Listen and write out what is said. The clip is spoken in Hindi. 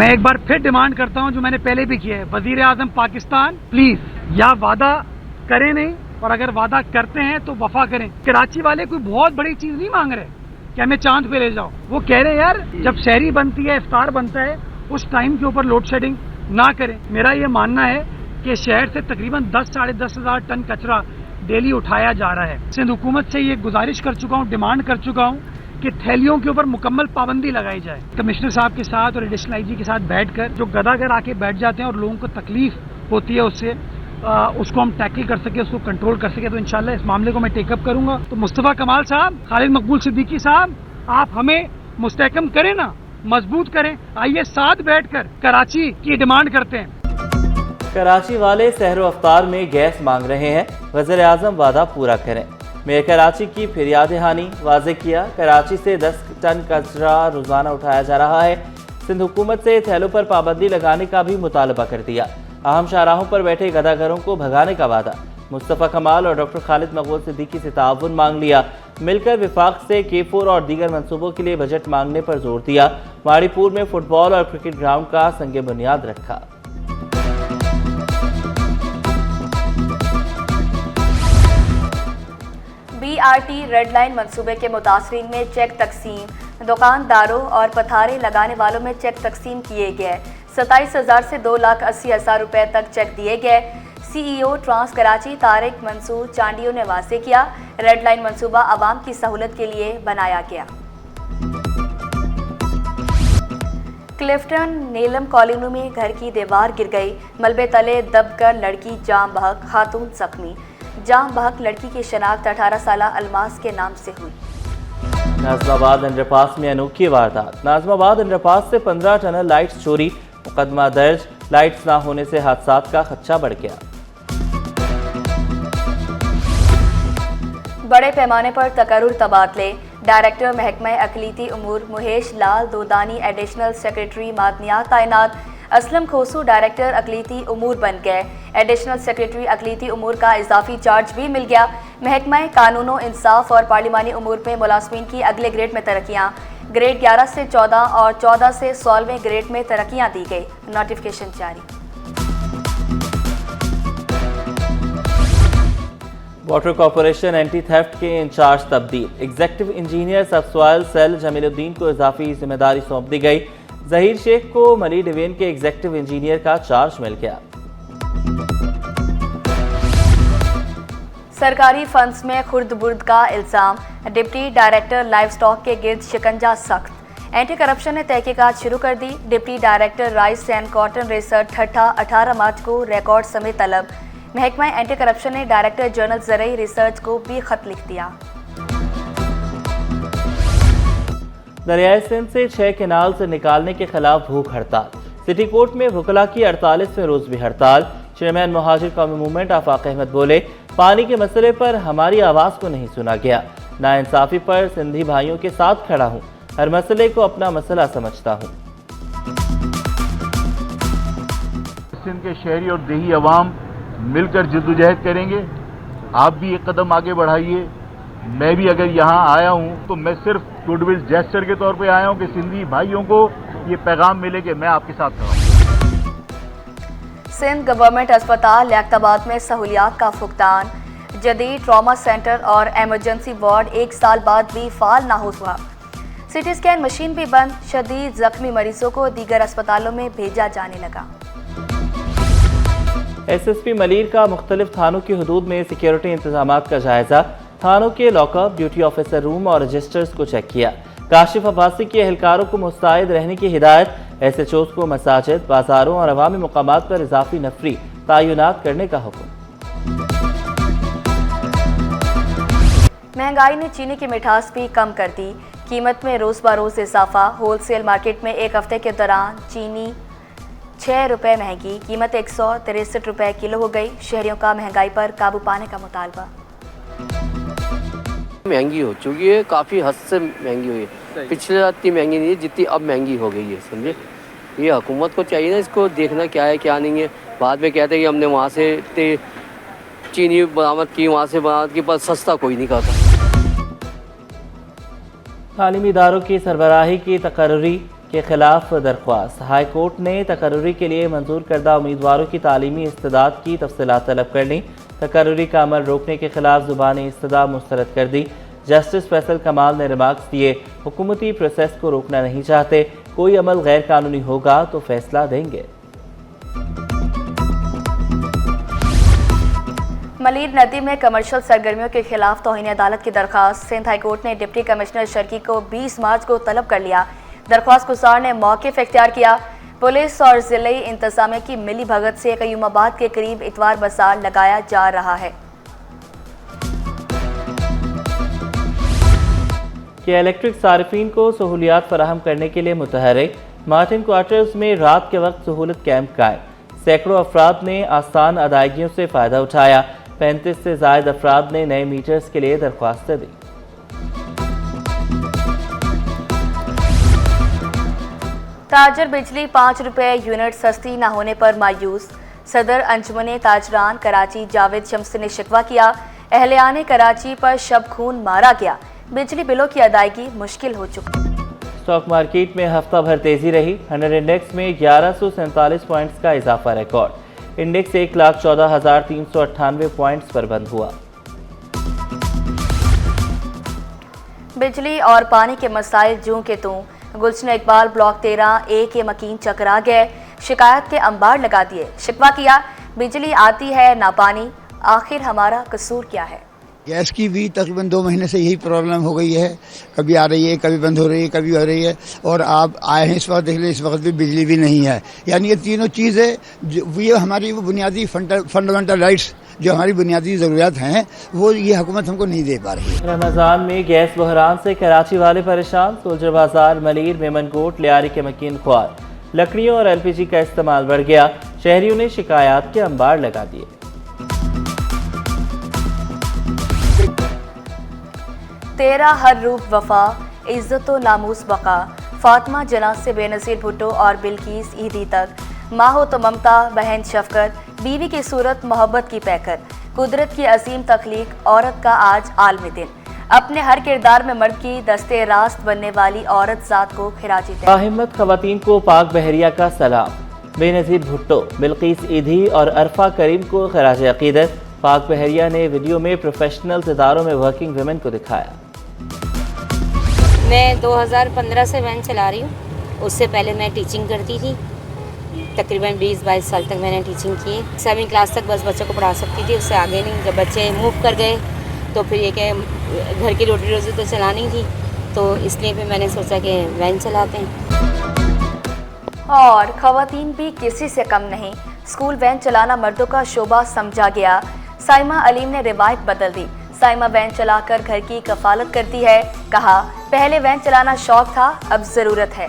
मैं एक बार फिर डिमांड करता हूं जो मैंने पहले भी किया है, वजीर आजम पाकिस्तान प्लीज या वादा करें नहीं, और अगर वादा करते हैं तो वफा करें। कराची वाले कोई बहुत बड़ी चीज नहीं मांग रहे कि हमें चांद पे ले जाओ, वो कह रहे हैं यार जब शहरी बनती है, इफ्तार बनता है, उस टाइम के ऊपर लोड शेडिंग ना करें। मेरा ये मानना है कि शहर से तकरीबन 10-साढ़े 10 हजार टन कचरा डेली उठाया जा रहा है। सिंध हुकूमत से ये गुजारिश कर चुका हूँ, डिमांड कर चुका हूँ कि थैलियों के ऊपर मुकम्मल पाबंदी लगाई जाए। कमिश्नर साहब के साथ और एडिशनल आईजी के साथ बैठकर जो गदागर आके बैठ जाते हैं और लोगों को तकलीफ होती है उससे, उसको हम टैकल कर सके, उसको कंट्रोल कर सके, तो इंशाल्लाह इस मामले को मैं टेकअप करूंगा। तो मुस्तफा कमाल साहब, खालिद मकबूल सिद्दीकी साहब, आप हमें मुस्तहकम करें ना, मजबूत करें। आइए साथ बैठकर कराची की डिमांड करते हैं। कराची वाले सहरो अफ्तार में गैस मांग रहे हैं, वज़ीर आज़म वादा पूरा करें। मेयर कराची की फिरियाद हानी वाज़े किया। कराची से 10 टन कचरा रोजाना उठाया जा रहा है। सिंध हुकूमत से थैलों पर पाबंदी लगाने का भी मुतालबा कर दिया। अहम शाहराहों पर बैठे गदागरों को भगाने का वादा। मुस्तफ़ा कमाल और डॉक्टर खालिद मकबूल सिद्दीकी से ताउन मांग लिया। मिलकर विफाक से K4 और दीगर मंसूबों के लिए बजट मांगने पर जोर दिया। माड़ीपुर में फुटबॉल और क्रिकेट ग्राउंड का संग बुनियाद रखा। BRT रेड लाइन मंसूबे के मुतासरीन में चेक तकसीम, दुकानदारों और पथारे लगाने वालों में चेक तकसीम किए गए। 27,000 से 2,80,000 रुपए तक चेक दिए गए। CEO ट्रांस कराची तारिक मंसूर चांडियो ने वाज़े किया, रेड लाइन मंसूबा आवाम की सहूलत के लिए बनाया गया। क्लिफ्टन नीलम कॉलोनी में घर की दीवार गिर गई, मलबे तले दबकर लड़की जाम बहक, खातून जख्मी। जाम बहक लड़की की शनाख्त 18 साला अलमास के नाम से हुई। नाज़िमाबाद अंडरपास में अनोखी वारदात। नाज़िमाबाद अंडरपास से 15 टनल लाइट्स चोरी, मुकदमा दर्ज। लाइट्स ना होने से हादसात का खदशा बढ़ गया। बड़े पैमाने पर तकर्रुर तबादले। डायरेक्टर महकमा अकलीती उमूर मुहेश लाल दोदानी एडिशनल सेक्रेटरी मादनियात तैनात। असलम खोसू डायरेक्टर अकलीती उमूर बन गए। एडिशनल सेक्रेटरी अकलीती उमूर का इजाफी चार्ज भी मिल गया। महकमा कानूनो इंसाफ और पार्लिमानी उमूर में मुलाजमीन की अगले ग्रेड में तरक्कियाँ। ग्रेड 11 से 14 और 14 से 16वें ग्रेड में तरक्कियाँ दी गई। नोटिफिकेशन जारी। वाटर कॉरपोरेशन एंटी थेफ्ट के इंचार्ज तब्दील। Executive engineer subsoil cell Jamiluddin को इजाफी जिम्मेदारी सौंप दी गई। जहीर शेख को मली डिवीजन के एग्जेक्टिव इंजीनियर का चार्ज मिल गया। सरकारी फंड्स में खुर्द बुर्द का इल्जाम। डिप्टी डायरेक्टर लाइव स्टॉक के गिर्द शिकंजा सख्त। एंटी करप्शन ने तहकीकात शुरू कर दी। Deputy director rice and cotton research Thatta 18 मार्च को रिकॉर्ड समेत तलब। महकमा एंटी करप्शन ने डायरेक्टर जर्नल ज़रई रिसर्च को भी खत लिख दिया। दरियाए सिंध से 6 केनाल से निकालने के खिलाफ भूख हड़ताल। सिटी कोर्ट में वकला की 48वें रोज भी हड़ताल। चेयरमैन मुहाजिर कौमी मूवमेंट आफाक अहमद बोले, पानी के मसले पर हमारी आवाज़ को नहीं सुना गया। नाइंसाफ़ी पर सिंधी भाइयों के साथ खड़ा हूँ, हर मसले को अपना मसला समझता हूँ। सिंध के शहरी और देही अवाम मिलकर जद्दोजहद करेंगे। आप भी एक कदम आगे बढ़ाइए। मैं भी अगर यहाँ आया हूँ तो मैं सिर्फ गुडविल जेस्चर के तौर पे आया हूँ कि सिंधी भाइयों को ये पैगाम मिले कि मैं आपके साथ खड़ा हूँ। सिंध गवर्नमेंट अस्पताल लियाकताबाद में सहूलियात का फुकदान। जदीद ट्रॉमा सेंटर और एमरजेंसी वार्ड 1 साल बाद भी फाल ना हुआ। सिटी स्कैन मशीन भी बंद। शदीद जख्मी मरीजों को दीगर अस्पतालों में भेजा जाने लगा। SSP मलीर का मुख्तलिफ थानों की हदूद में सिक्योरिटी इंतजाम का जायजा। थानों के लॉकअप, ड्यूटी ऑफिसर रूम और रजिस्टर्स को चेक किया। काशिफ अब्बासी के एहलकारों को मुस्तैद रहने की हिदायत। SHOs को मसाजिद, बाजारों और अवामी मुकामात पर इजाफी नफरी तयनात करने का हुक्म। महंगाई ने चीनी की मिठास भी कम कर दी। कीमत में रोज बरोज इजाफा। होलसेल मार्केट में एक हफ्ते के दौरान चीनी 6 रुपये महंगी, कीमत 163 रुपये किलो हो गई। शहरियों का महंगाई पर काबू पाने का मुतालबा। महंगी हो चुकी है, काफ़ी हद से महंगी हुई है। पिछले इतनी महंगी नहीं है जितनी अब महंगी हो गई है, समझे। ये हुकूमत को चाहिए ना इसको देखना क्या है क्या नहीं है। बाद में कहते हैं कि हमने वहाँ से चीनी बरामद की, वहाँ से बरामद की, पर सस्ता कोई नहीं करता। तालीमी इदारों की सरबराही की तकर्री के खिलाफ दरख्वास्त। हाई कोर्ट ने तकर्रुरी के लिए मंजूर करदा उम्मीदवारों की तालीमी इस्तेदाद की तफसीलात तलब कर ली। तकर्रुरी का अमल रोकने के खिलाफ ज़ुबानी इस्तेदा मुस्तरद कर दी। जस्टिस फैसल कमाल ने रिमार्क्स दिए, हुकूमती प्रोसेस को रोकना नहीं चाहते, कोई अमल गैर कानूनी होगा तो फैसला देंगे। मलीर नदी में कमर्शियल सरगर्मियों के खिलाफ तौहीन अदालत की दरख्वास्त। सिंध हाई कोर्ट ने डिप्टी कमिश्नर शर्की को 20 मार्च को तलब कर लिया। दरख्वास्त गुजार ने मौक़िफ़ इख्तियार किया। पुलिस और ज़िले इंतज़ामिया की मिली भगत से कयूमाबाद के करीब इतवार बाजार लगाया जा रहा है कि इलेक्ट्रिक सार्फिन को सहूलियात फराहम करने के लिए मुतहरिक। मार्टिन क्वार्टर्स में रात के वक्त सहूलत कैंप कायम। सैकड़ों अफराद ने आसान अदायगियों से फ़ायदा उठाया। 35 से ज़ायद अफराद ने नए मीटर्स के लिए दरख्वास्तें दी। ताजर बिजली 5 रुपये यूनिट सस्ती न होने पर मायूस। सदर अंजुमन ताजरान कराची जावेद शम्सी ने शिकवा किया, अहलियान कराची पर शब खून मारा गया, बिजली बिलों की अदायगी मुश्किल हो चुकी। स्टॉक मार्केट में हफ्ता भर तेजी रही। 100 इंडेक्स में 1147 पॉइंट्स का इजाफा रिकॉर्ड। इंडेक्स 1,14,398 पॉइंट्स पर बंद हुआ। बिजली और पानी के मसाइल जूं के तूं। गुलशन इकबाल ब्लॉक 13A के मकीन चकरा गए, शिकायत के अंबार लगा दिए। शिकवा किया, बिजली आती है ना पानी, आखिर हमारा कसूर क्या है। गैस की भी तकरीबन 2 महीने से यही प्रॉब्लम हो गई है, कभी आ रही है, कभी बंद हो रही है, कभी हो रही है। और आप आए हैं इस वक्त, देख लें इस वक्त भी बिजली भी नहीं है। यानी ये तीनों चीज़ें ये हमारी वो बुनियादी फंडामेंटल राइट्स जो हमारी बुनियादी ज़रूरियात हैं वो ये हुकूमत हमको नहीं दे पा रही है। रमज़ान में गैस बहरान से कराची वाले परेशान। सोल्जर बाजार, मलीर, मेमनकोट, लियारी के मकीन ख्वार। लकड़ियों और LPG का इस्तेमाल बढ़ गया। शहरियों ने शिकायत के अंबार लगा दिए। तेरा हर रूप वफा, इज्जत व नामूस बका। फातिमा जना से बेनज़ीर भुट्टो और बिल्किस ईदी तक। माँ हो तो ममता, बहन शफकत, बीवी की सूरत मोहब्बत की पैकर। कुदरत की अजीम तख्लीक, औरत का आज आलमी दिन। अपने हर किरदार में मर्द की दस्ते रास्त बनने वाली औरत ज़ात को खिराजी बाहिम्मत खवातीन को पाक बहरिया का सलाम। बेनज़ीर भुट्टो, बिल्किस ईदी और अरफा करीम को खिराज अकीदत। पाक बहरिया ने वीडियो में प्रोफेशनल इदारों में वर्किंग वुमेन को दिखाया। मैं 2015 से वैन चला रही हूँ। उससे पहले मैं टीचिंग करती थी। तकरीबन 20-22 साल तक मैंने टीचिंग की। 7वीं क्लास तक बस बच्चों को पढ़ा सकती थी, उससे आगे नहीं। जब बच्चे मूव कर गए तो फिर ये कि घर की रोटी रोज़ी तो चलानी थी, तो इसलिए फिर मैंने सोचा कि वैन चलाते हैं। और ख़वातीन भी किसी से कम नहीं। स्कूल वैन चलाना मर्दों का शोबा समझा गया। साइमा अलीम ने रिवायत बदल दी। साइमा वैन चलाकर घर की कफालत करती है। कहा, पहले वैन चलाना शौक था, अब ज़रूरत है।